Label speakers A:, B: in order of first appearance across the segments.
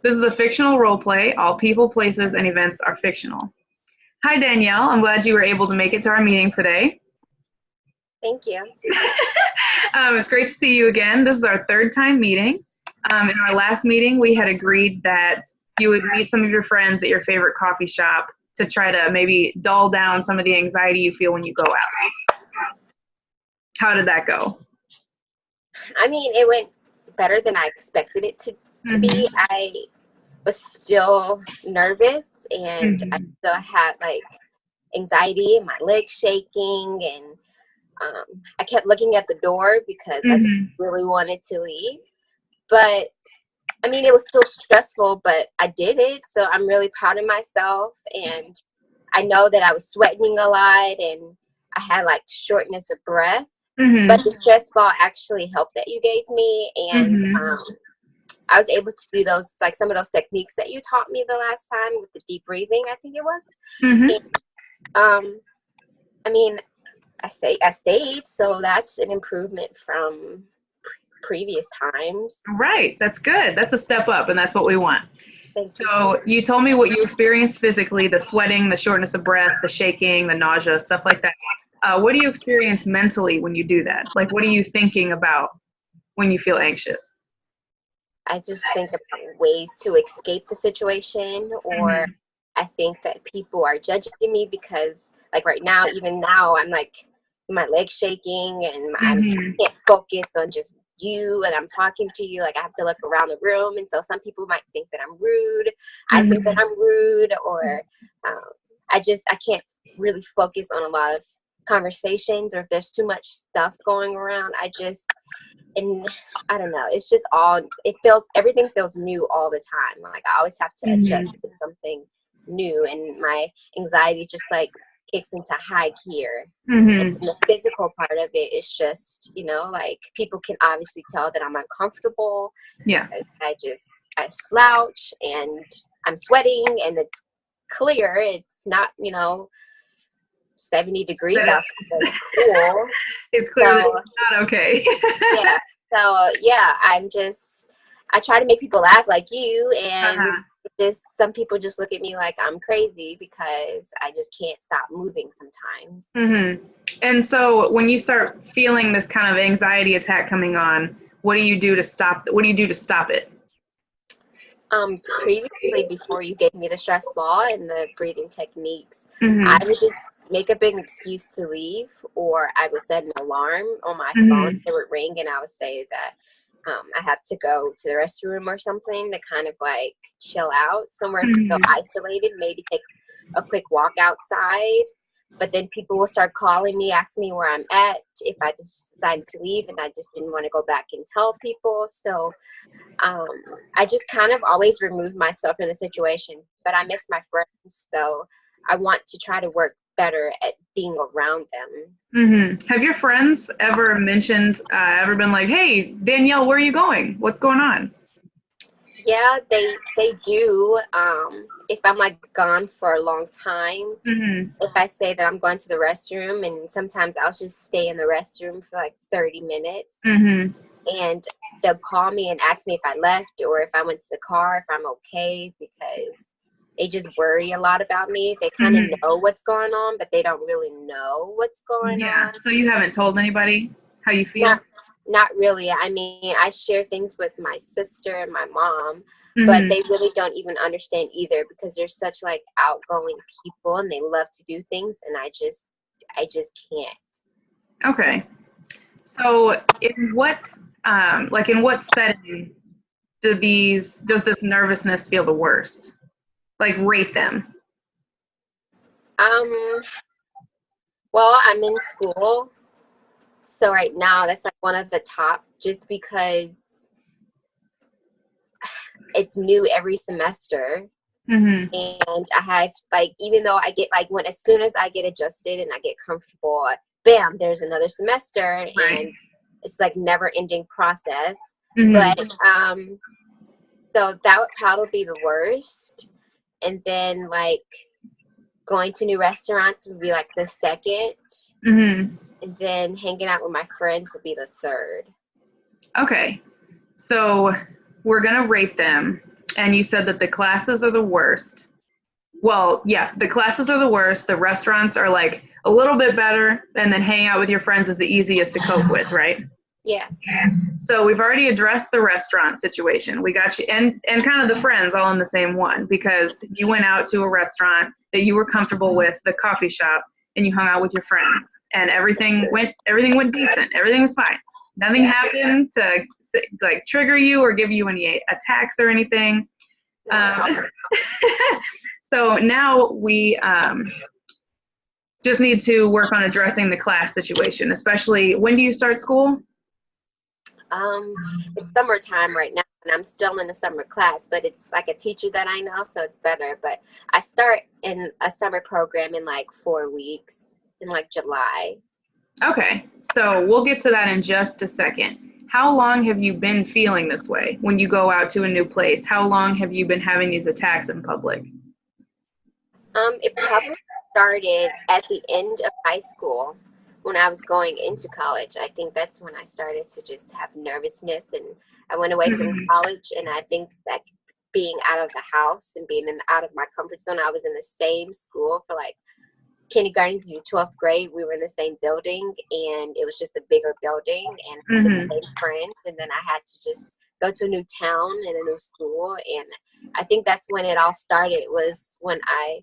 A: This is a fictional role play. All people, places, and events are fictional. Hi, Danielle. I'm glad you were able to make it to our meeting today.
B: Thank you.
A: It's great to see you again. This is our third time meeting. In our last meeting, we had agreed that you would meet some of your friends at your favorite coffee shop to try to maybe dull down some of the anxiety you feel when you go out. How did that go?
B: I mean, it went better than I expected it to be. I was still nervous and I still had like anxiety and my legs shaking, and I kept looking at the door because I just really wanted to leave. But I mean, it was still stressful, but I did it. So I'm really proud of myself. And I know that I was sweating a lot and I had like shortness of breath. But the stress ball actually helped that you gave me. And I was able to do those, like some of those techniques that you taught me the last time with the deep breathing, I think it was. And, I mean, I stayed, so that's an improvement from previous times.
A: Right. That's good. That's a step up, and that's what we want. So you told me what you experienced physically, the sweating, the shortness of breath, the shaking, the nausea, stuff like that. What do you experience mentally when you do that? Like, what are you thinking about when you feel anxious?
B: I just think about ways to escape the situation, or I think that people are judging me because, like right now, even now, I'm like, my legs shaking and I can't focus on just you, and I'm talking to you, like I have to look around the room, and so some people might think that I'm rude. I think that I'm rude, or I can't really focus on a lot of conversations, or if there's too much stuff going around, and I don't know, it's just everything feels new all the time. Like I always have to adjust to something new, and my anxiety just like kicks into high gear. And the physical part of it is just, like people can obviously tell that I'm uncomfortable.
A: Yeah.
B: I slouch and I'm sweating, and it's clear. It's not, 70 degrees outside. It's cool.
A: It's clear that it's not okay.
B: Yeah. So yeah, I try to make people laugh like you, and just some people just look at me like I'm crazy because I just can't stop moving sometimes.
A: And so when you start feeling this kind of anxiety attack coming on, what do you do to stop it?
B: Previously, before you gave me the stress ball and the breathing techniques, I would just make up an excuse to leave, or I would set an alarm on my phone. It would ring, and I would say that I have to go to the restroom or something to kind of like chill out, somewhere to feel isolated, maybe take a quick walk outside. But then people will start calling me, asking me where I'm at, if I just decided to leave, and I just didn't want to go back and tell people. So I just kind of always remove myself from the situation, but I miss my friends, so I want to try to work better at being around them.
A: Have your friends ever been like, hey, Danielle, where are you going? What's going on?
B: Yeah, they do. If I'm like gone for a long time, if I say that I'm going to the restroom, and sometimes I'll just stay in the restroom for like 30 minutes, and they'll call me and ask me if I left or if I went to the car, if I'm okay, because they just worry a lot about me. They kind of know what's going on, but they don't really know what's going on.
A: So you haven't told anybody how you feel?
B: Not really. I mean, I share things with my sister and my mom, but they really don't even understand either, because they're such like outgoing people and they love to do things, and I just can't.
A: Okay. So in what setting does this nervousness feel the worst? Like, rate them.
B: Well, I'm in school. So right now, that's like one of the top, just because it's new every semester. And I have like, even though I get like, as soon as I get adjusted and I get comfortable, bam, there's another semester, and it's like never ending process. But so that would probably be the worst. And then like going to new restaurants would be like the second. And then hanging out with my friends would be the third.
A: Okay. So we're going to rate them. and you said that the classes are the worst. Well, yeah, the classes are the worst. The restaurants are like a little bit better, and then hanging out with your friends is the easiest to cope with, right?
B: Yes.
A: So we've already addressed the restaurant situation. We got you, and kind of the friends all in the same one, because you went out to a restaurant that you were comfortable with, the coffee shop, and you hung out with your friends, and everything went decent. Everything was fine. Nothing happened to like trigger you or give you any attacks or anything. So now we just need to work on addressing the class situation, especially when do you start school?
B: It's summertime right now, and I'm still in the summer class, but it's like a teacher that I know, so it's better. But I start in a summer program in like 4 weeks, in like July.
A: Okay, so we'll get to that in just a second. How long have you been feeling this way when you go out to a new place? How long have you been having these attacks in public?
B: It probably started at the end of high school when I was going into college. I think that's when I started to just have nervousness, and I went away from college, and I think that being out of the house and being out of my comfort zone, I was in the same school for like kindergarten to 12th grade. We were in the same building, and it was just a bigger building, and I had the same friends, and then I had to just go to a new town and a new school, and I think that's when it all started, was when I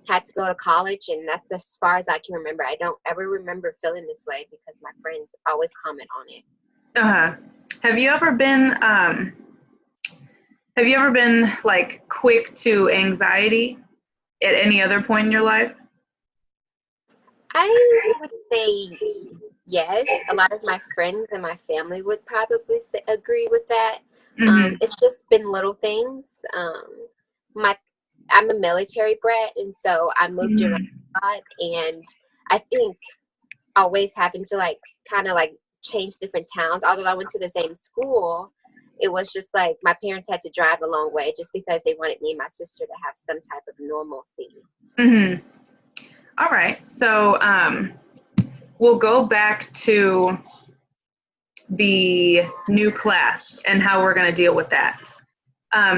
B: had to go to college, and that's as far as I can remember. I don't ever remember feeling this way because my friends always comment on it.
A: Have you ever been like quick to anxiety at any other point in your life?
B: I would say yes. A lot of my friends and my family would probably agree with that. It's just been little things. I'm a military brat, and so I moved around a lot, and I think always having to like kind of like change different towns. Although I went to the same school, it was just like my parents had to drive a long way just because they wanted me and my sister to have some type of normalcy.
A: All right, so we'll go back to the new class and how we're going to deal with that.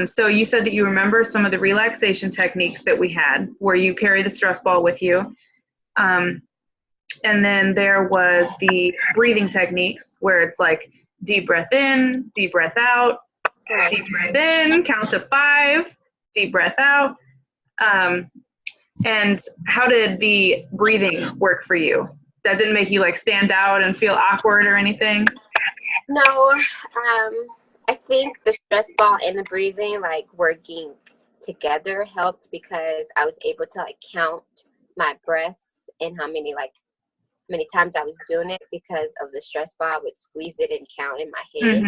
A: So you said that you remember some of the relaxation techniques that we had, where you carry the stress ball with you. And then there was the breathing techniques, where it's like deep breath in, deep breath out, deep breath in, count to 5, deep breath out. And how did the breathing work for you? That didn't make you like stand out and feel awkward or anything?
B: No, I think the stress ball and the breathing, like working together, helped because I was able to like count my breaths and how many times I was doing it because of the stress ball. I would squeeze it and count in my head,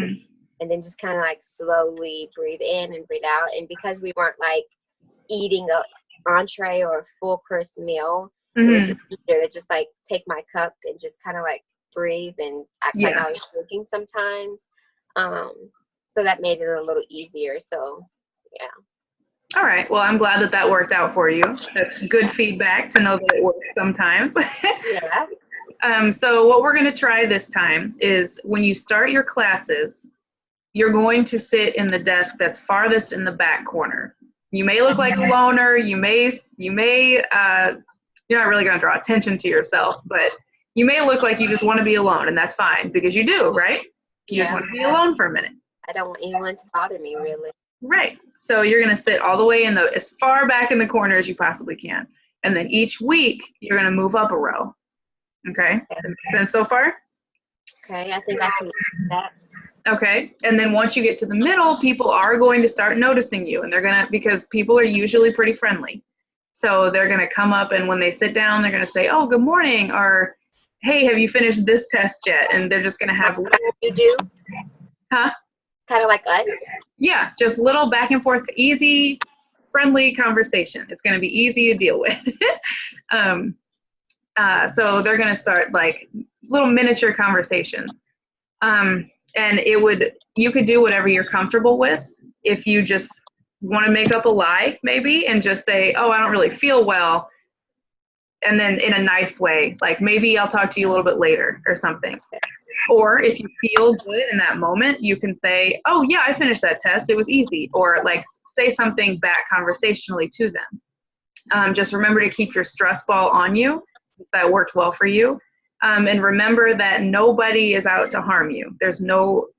B: and then just kind of like slowly breathe in and breathe out. And because we weren't like eating a entree or a full course meal, it was just easier to just like take my cup and just kind of like breathe and act like I was drinking sometimes. So that made it a little easier. So, yeah.
A: All right. Well, I'm glad that worked out for you. That's good feedback to know that it works sometimes.
B: Yeah.
A: So what we're going to try this time is when you start your classes, you're going to sit in the desk that's farthest in the back corner. You may look like a loner. You may, you're not really going to draw attention to yourself, but you may look like you just want to be alone, and that's fine because you do, right? You just want to be alone for a minute.
B: I don't want anyone to bother me, really.
A: Right. So you're going to sit all the way as far back in the corner as you possibly can. And then each week, you're going to move up a row. Okay? Does that make sense so far?
B: Okay, I think I can do that.
A: Okay. And then once you get to the middle, people are going to start noticing you. And because people are usually pretty friendly. So they're going to come up, and when they sit down, they're going to say, oh, good morning, or hey, have you finished this test yet? And they're just going to have
B: you do?
A: Huh?
B: Kind of like us?
A: Yeah, just little back and forth, easy, friendly conversation. It's going to be easy to deal with. So they're going to start like little miniature conversations. And you could do whatever you're comfortable with. If you just want to make up a lie, maybe, and just say, oh, I don't really feel well. And then in a nice way, like maybe I'll talk to you a little bit later or something. Or if you feel good in that moment, you can say, oh yeah, I finished that test, it was easy. Or like say something back conversationally to them. Just remember to keep your stress ball on you, since that worked well for you. And remember that nobody is out to harm you. There's nothing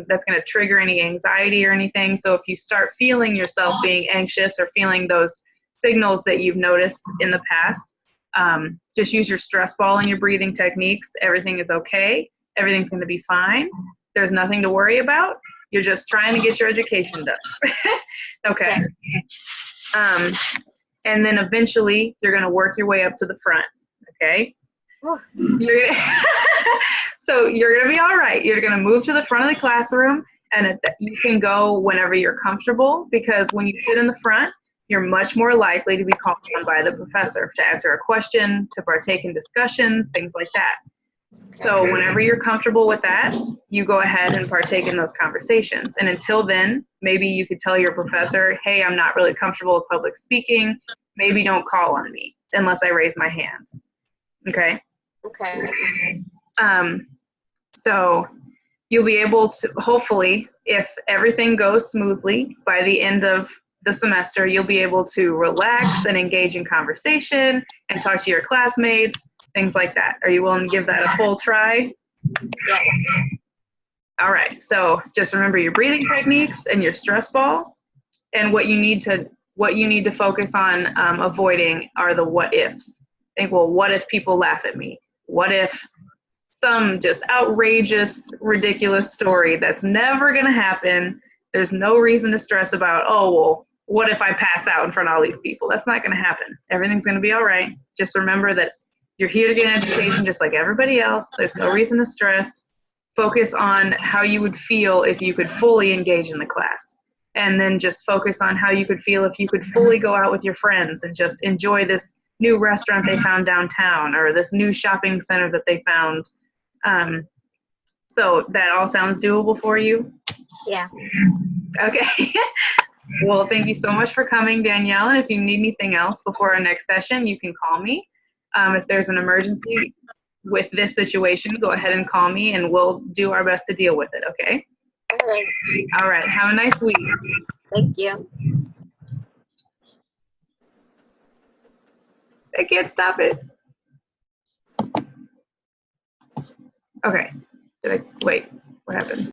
A: that's going to trigger any anxiety or anything. So if you start feeling yourself being anxious or feeling those signals that you've noticed in the past, just use your stress ball and your breathing techniques. Everything is okay. Everything's going to be fine. There's nothing to worry about. You're just trying to get your education done. Okay. And then eventually you're going to work your way up to the front. Okay. So you're going to be all right. You're going to move to the front of the classroom, and you can go whenever you're comfortable, because when you sit in the front, you're much more likely to be called on by the professor to answer a question, to partake in discussions, things like that. So whenever you're comfortable with that, you go ahead and partake in those conversations. And until then, maybe you could tell your professor, hey, I'm not really comfortable with public speaking. Maybe don't call on me unless I raise my hand. Okay?
B: Okay.
A: So you'll be able to, hopefully, if everything goes smoothly, by the end of the semester, you'll be able to relax and engage in conversation and talk to your classmates, things like that. Are you willing to give that a full try?
B: Yeah.
A: All right. So just remember your breathing techniques and your stress ball, and what you need to focus on avoiding are the what ifs. Think, well, what if people laugh at me? What if some just outrageous, ridiculous story that's never going to happen? There's no reason to stress about, oh, well, what if I pass out in front of all these people? That's not going to happen. Everything's going to be all right. Just remember that you're here to get an education just like everybody else. There's no reason to stress. Focus on how you would feel if you could fully engage in the class. And then just focus on how you could feel if you could fully go out with your friends and just enjoy this new restaurant they found downtown, or this new shopping center that they found. So that all sounds doable for you?
B: Yeah.
A: Okay. Well, thank you so much for coming, Danielle. And if you need anything else before our next session, you can call me. If there's an emergency with this situation, go ahead and call me, and we'll do our best to deal with it, okay?
B: All right.
A: All right. Have a nice week.
B: Thank you.
A: I can't stop it. Okay. Wait, what happened?